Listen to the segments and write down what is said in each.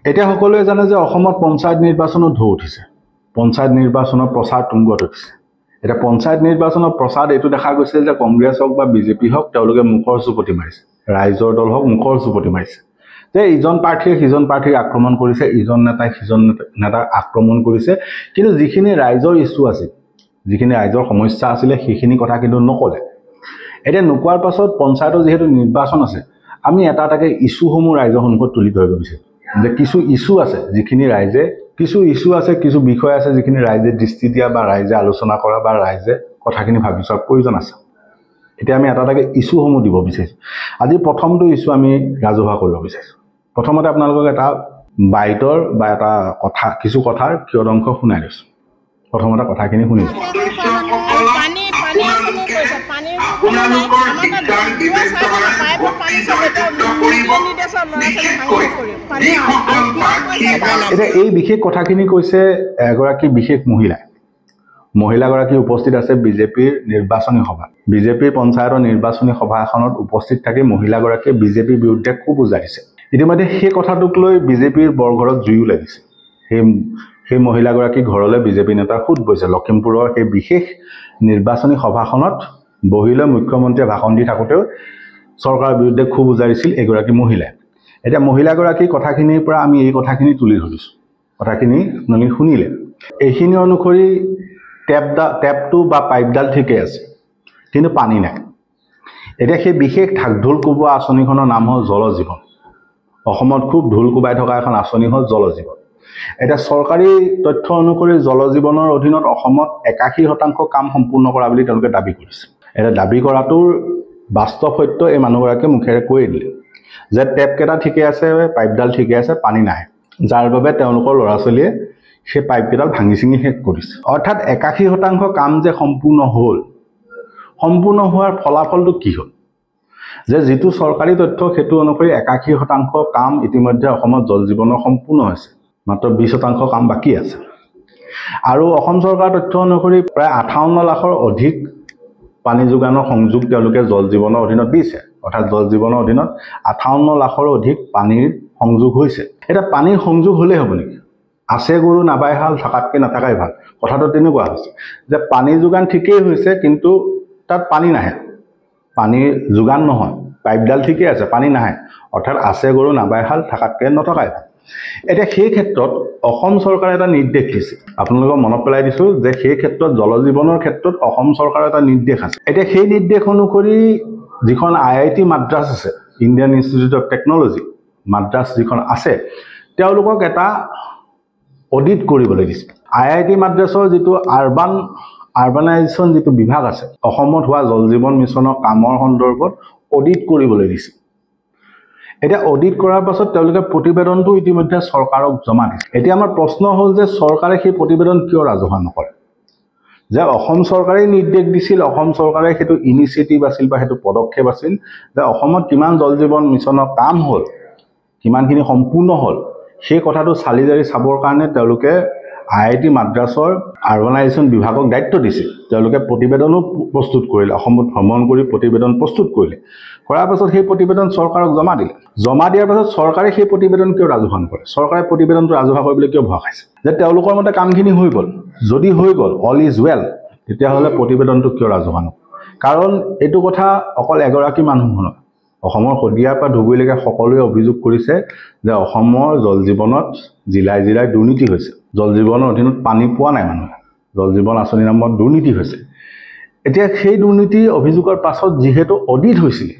এতিয়া সকলোৱে জানে যে অসমত পঞ্চায়ত নিৰ্বাচনত ঢৌ উঠিছে। পঞ্চায়ত নিৰ্বাচনৰ প্ৰচাৰ তুংগত উঠিছে। এতিয়া পঞ্চায়ত নিৰ্বাচনৰ প্ৰচাৰ এইটো দেখা গৈছে যে কংগ্ৰেছ হওক বা বিজেপি হওক তেওঁলোকে মুখৰ চুপতি মাৰিছে, ৰাইজৰ দল হওক মুখৰ চুপতি মাৰিছে যে ইজন প্ৰাৰ্থীয়ে সিজন প্ৰাৰ্থীক আক্ৰমণ কৰিছে, ইজন নেতাই সিজন নেতাক আক্ৰমণ কৰিছে। কিন্তু যিখিনি ৰাইজৰ ইছ্যু আছিল, যিখিনি ৰাইজৰ সমস্যা আছিলে সেইখিনি কথা কিন্তু নকলে। এতিয়া নোকোৱাৰ পাছত পঞ্চায়তৰ যিহেতু নিৰ্বাচন আছে, আমি এটা এটাকে ইছ্যুসমূহ ৰাইজৰ সন্মুখত তুলি ধৰিব বিচাৰিম যে কিছু ইছ্যু আছে যিখিনি ৰাইজে কিছু বিষয় আছে যিখিনি ৰাইজে দৃষ্টি দিয়া বা ৰাইজে আলোচনা কৰা বা ৰাইজে কথাখিনি ভাবি চোৱাৰ প্ৰয়োজন আছে। এতিয়া আমি এটা এটাকে ইছ্যুসমূহ দিব বিচাৰিছোঁ। আজি প্ৰথমটো ইছ্যু আমি ৰাজহুৱা কৰিব বিচাৰিছোঁ। প্ৰথমতে আপোনালোকক এটা বাইটৰ বা এটা কথা কিছু কথাৰ কিয়দংশ শুনাই দিছোঁ। প্ৰথমতে কথাখিনি শুনিছোঁ। এতিয়া এই বিশেষ কথাখিনি কৈছে এগৰাকী বিশেষ মহিলাগৰাকী উপস্থিত আছে বিজেপিৰ নিৰ্বাচনী সভা। বিজেপিৰ পঞ্চায়তৰ নিৰ্বাচনী সভা এখনত উপস্থিত থাকি মহিলাগৰাকীয়ে বিজেপিৰ বিৰুদ্ধে খুব উজাৰিছে। ইতিমধ্যে সেই কথাটোক লৈ বিজেপিৰ বৰঘৰত জুয়ো লাগিছে। সেই মহিলাগৰাকী ঘৰলৈ বিজেপি নেতাৰ সোঁত বৈছে। লখিমপুৰৰ সেই বিশেষ নিৰ্বাচনী সভাখনত বহি লৈ মুখ্যমন্ত্ৰীয়ে ভাষণ দি থাকোঁতেও চৰকাৰৰ বিৰুদ্ধে খুব উজাৰিছিল এগৰাকী মহিলাই। এতিয়া মহিলাগৰাকীৰ কথাখিনিৰ পৰা আমি এই কথাখিনি তুলি ধৰিছোঁ। কথাখিনি আপোনালোকে শুনিলে। এইখিনি অনুসৰি টেপটো বা পাইপডাল ঠিকে আছে, কিন্তু পানী নাই। এতিয়া সেই বিশেষ ঢাক ঢোল কোবোৱা আঁচনিখনৰ নাম হ'ল জল জীৱন। অসমত খুব ঢোল কোবাই থকা এখন আঁচনি হ'ল জল জীৱন। এতিয়া চৰকাৰী তথ্য অনুসৰি জল জীৱনৰ অধীনত অসমত ৮১% কাম সম্পূৰ্ণ কৰা বুলি তেওঁলোকে দাবী কৰিছে। এতিয়া দাবী কৰাটোৰ বাস্তৱ সত্য এই মানুহগৰাকীয়ে মুখেৰে কৈয়ে দিলে যে টেপকেইটা ঠিকে আছে, পাইপডাল ঠিকে আছে, পানী নাই, যাৰ বাবে তেওঁলোকৰ ল'ৰা ছোৱালীয়ে সেই পাইপকেইডাল ভাঙি চিঙি শেষ কৰিছে। অৰ্থাৎ ৮১% কাম যে সম্পূৰ্ণ হ'ল, সম্পূৰ্ণ হোৱাৰ ফলাফলটো কি হ'ল? যে যিটো চৰকাৰী তথ্য সেইটো অনুসৰি ৮১% কাম ইতিমধ্যে অসমত জল জীৱনৰ সম্পূৰ্ণ হৈছে, মাত্ৰ 20% কাম বাকী আছে। আৰু অসম চৰকাৰৰ তথ্য অনুসৰি প্ৰায় ৫৮ লাখৰ অধিক পানী যোগানৰ সংযোগ তেওঁলোকে জল জীৱনৰ অধীনত দিছে। অৰ্থাৎ জল জীৱনৰ অধীনত ৫৮ লাখৰ অধিক পানীৰ সংযোগ হৈছে। এতিয়া পানীৰ সংযোগ হ'লেই হ'ব নেকি? আছে গৰু নাবাই হাল, থকাতকৈ নাথাকাই ভাল। কথাটো তেনেকুৱা হৈছে যে পানী যোগান ঠিকেই হৈছে, কিন্তু তাত পানী নাহে, পানীৰ যোগান নহয়। পাইপডাল ঠিকে আছে, পানী নাহে। অৰ্থাৎ আছে গৰু নাবাই হাল, থকাতকৈ নথকাই ভাল। এতিয়া সেই ক্ষেত্ৰত অসম চৰকাৰে এটা নিৰ্দেশ দিছে। আপোনালোকক মনত পেলাই দিছোঁ যে সেই ক্ষেত্ৰত জল জীৱনৰ ক্ষেত্ৰত অসম চৰকাৰৰ এটা নিৰ্দেশ আছে। এতিয়া সেই নিৰ্দেশ অনুসৰি যিখন IIT মাদ্ৰাছ আছে, Indian institute of technology Madras যিখন আছে, তেওঁলোকক এটা অডিট কৰিবলৈ দিছে। IIT মাদ্ৰাছৰ যিটো আৰবানাইজেশ্যন যিটো বিভাগ আছে, অসমত হোৱা জল জীৱন মিছনৰ কামৰ সন্দৰ্ভত অডিট কৰিবলৈ দিছে। এতিয়া অডিট কৰাৰ পাছত তেওঁলোকে প্ৰতিবেদনটো ইতিমধ্যে চৰকাৰক জমা দিছে। এতিয়া আমাৰ প্ৰশ্ন হ'ল যে চৰকাৰে সেই প্ৰতিবেদন কিয় ৰাজহুৱা নকৰে? যে অসম চৰকাৰে নিৰ্দেশ দিছিল, অসম চৰকাৰে সেইটো ইনিচিয়েটিভ আছিল বা সেইটো পদক্ষেপ আছিল যে অসমত কিমান জল জীৱন মিছনৰ কাম হ'ল, কিমানখিনি সম্পূৰ্ণ হ'ল, সেই কথাটো চালি জাৰি চাবৰ কাৰণে তেওঁলোকে IIT মাদ্ৰাছৰ আৰবানাইজেশ্যন বিভাগক দায়িত্ব দিছিল। তেওঁলোকে প্ৰতিবেদনো প্ৰস্তুত কৰিলে, অসমত ভ্ৰমণ কৰি প্ৰতিবেদন প্ৰস্তুত কৰিলে। কৰাৰ পাছত সেই প্ৰতিবেদন চৰকাৰক জমা দিলে। জমা দিয়াৰ পাছত চৰকাৰে সেই প্ৰতিবেদন কিয় ৰাজহুৱা নকৰে? চৰকাৰে প্ৰতিবেদনটো ৰাজহুৱা কৰিবলৈ কিয় ভয় খাইছে? যে তেওঁলোকৰ মতে কামখিনি হৈ গ'ল। যদি হৈ গ'ল, অল ইজ ৱেল, তেতিয়াহ'লে প্ৰতিবেদনটো কিয় ৰাজহুৱা নকৰে? কাৰণ এইটো কথা অকল এগৰাকী মানুহ নহয়, অসমৰ শদিয়াৰ পৰা ধুবুৰীলৈকে সকলোৱে অভিযোগ কৰিছে যে অসমৰ জল জীৱনত জিলাই জিলাই দুৰ্নীতি হৈছে। জল জীৱনৰ অধীনত পানী পোৱা নাই মানুহে, জল জীৱন আঁচনিৰ নামত দুৰ্নীতি হৈছে। এতিয়া সেই দুৰ্নীতিৰ অভিযোগৰ পাছত যিহেতু অডিট হৈছিল,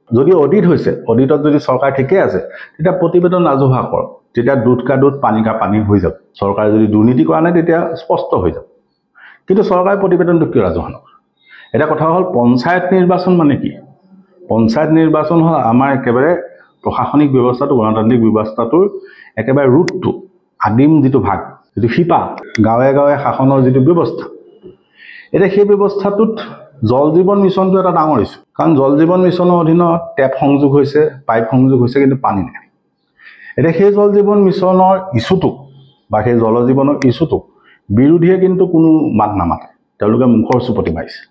যদি অডিট হৈছে, অডিটত যদি চৰকাৰ ঠিকে আছে, তেতিয়া প্ৰতিবেদন ৰাজহুৱা কৰক। তেতিয়া দুধ কা দুধ পানী কা পানী হৈ যাব। চৰকাৰে যদি দুৰ্নীতি কৰা নাই তেতিয়া স্পষ্ট হৈ যাব। কিন্তু চৰকাৰে প্ৰতিবেদনটো কিয় ৰাজহুৱা নকৰে? এটা কথা হ'ল পঞ্চায়ত নিৰ্বাচন মানে কি? পঞ্চায়ত নিৰ্বাচন হ'ল আমাৰ একেবাৰে প্ৰশাসনিক ব্যৱস্থাটো, গণতান্ত্ৰিক ব্যৱস্থাটোৰ একেবাৰে ৰুটটো, আদিম যিটো ভাগ, যিটো শিপা, গাঁৱে গাঁৱে শাসনৰ যিটো ব্যৱস্থা। এতিয়া সেই ব্যৱস্থাটোত জল জীৱন মিছনটো এটা ডাঙৰ ইছ্যু। কাৰণ জল জীৱন মিছনৰ অধীনত টেপ সংযোগ হৈছে, পাইপ সংযোগ হৈছে, কিন্তু পানী নাই। এতিয়া সেই জল জীৱন মিছনৰ ইছ্যুটোক বা সেই জল জীৱনৰ ইছ্যুটোক বিৰোধীয়ে কিন্তু কোনো মাত নামাতে, তেওঁলোকে মুখৰ চুপতি মাৰিছে।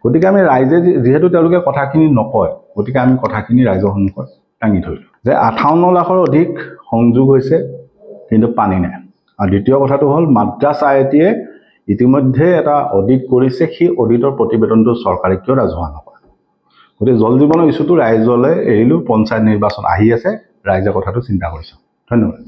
গতিকে আমি ৰাইজে যিহেতু তেওঁলোকে কথাখিনি নকয়, গতিকে আমি কথাখিনি ৰাইজৰ সন্মুখত দাঙি ধৰিলোঁ যে ৫৮ লাখৰ অধিক সংযোগ হৈছে কিন্তু পানী নাই। আৰু দ্বিতীয় কথাটো হ'ল মাদ্ৰাছ আইটিয়ে ইতিমধ্যে এটা অডিট কৰিছে, সেই অডিটৰ প্ৰতিবেদনটো চৰকাৰে কিয় ৰাজহুৱা নকৰে? গতিকে জল জীৱনৰ ইছ্যুটো ৰাইজলৈ এৰিলোঁ, পঞ্চায়ত নিৰ্বাচন আহি আছে, ৰাইজে কথাটো চিন্তা কৰিছে। ধন্যবাদ।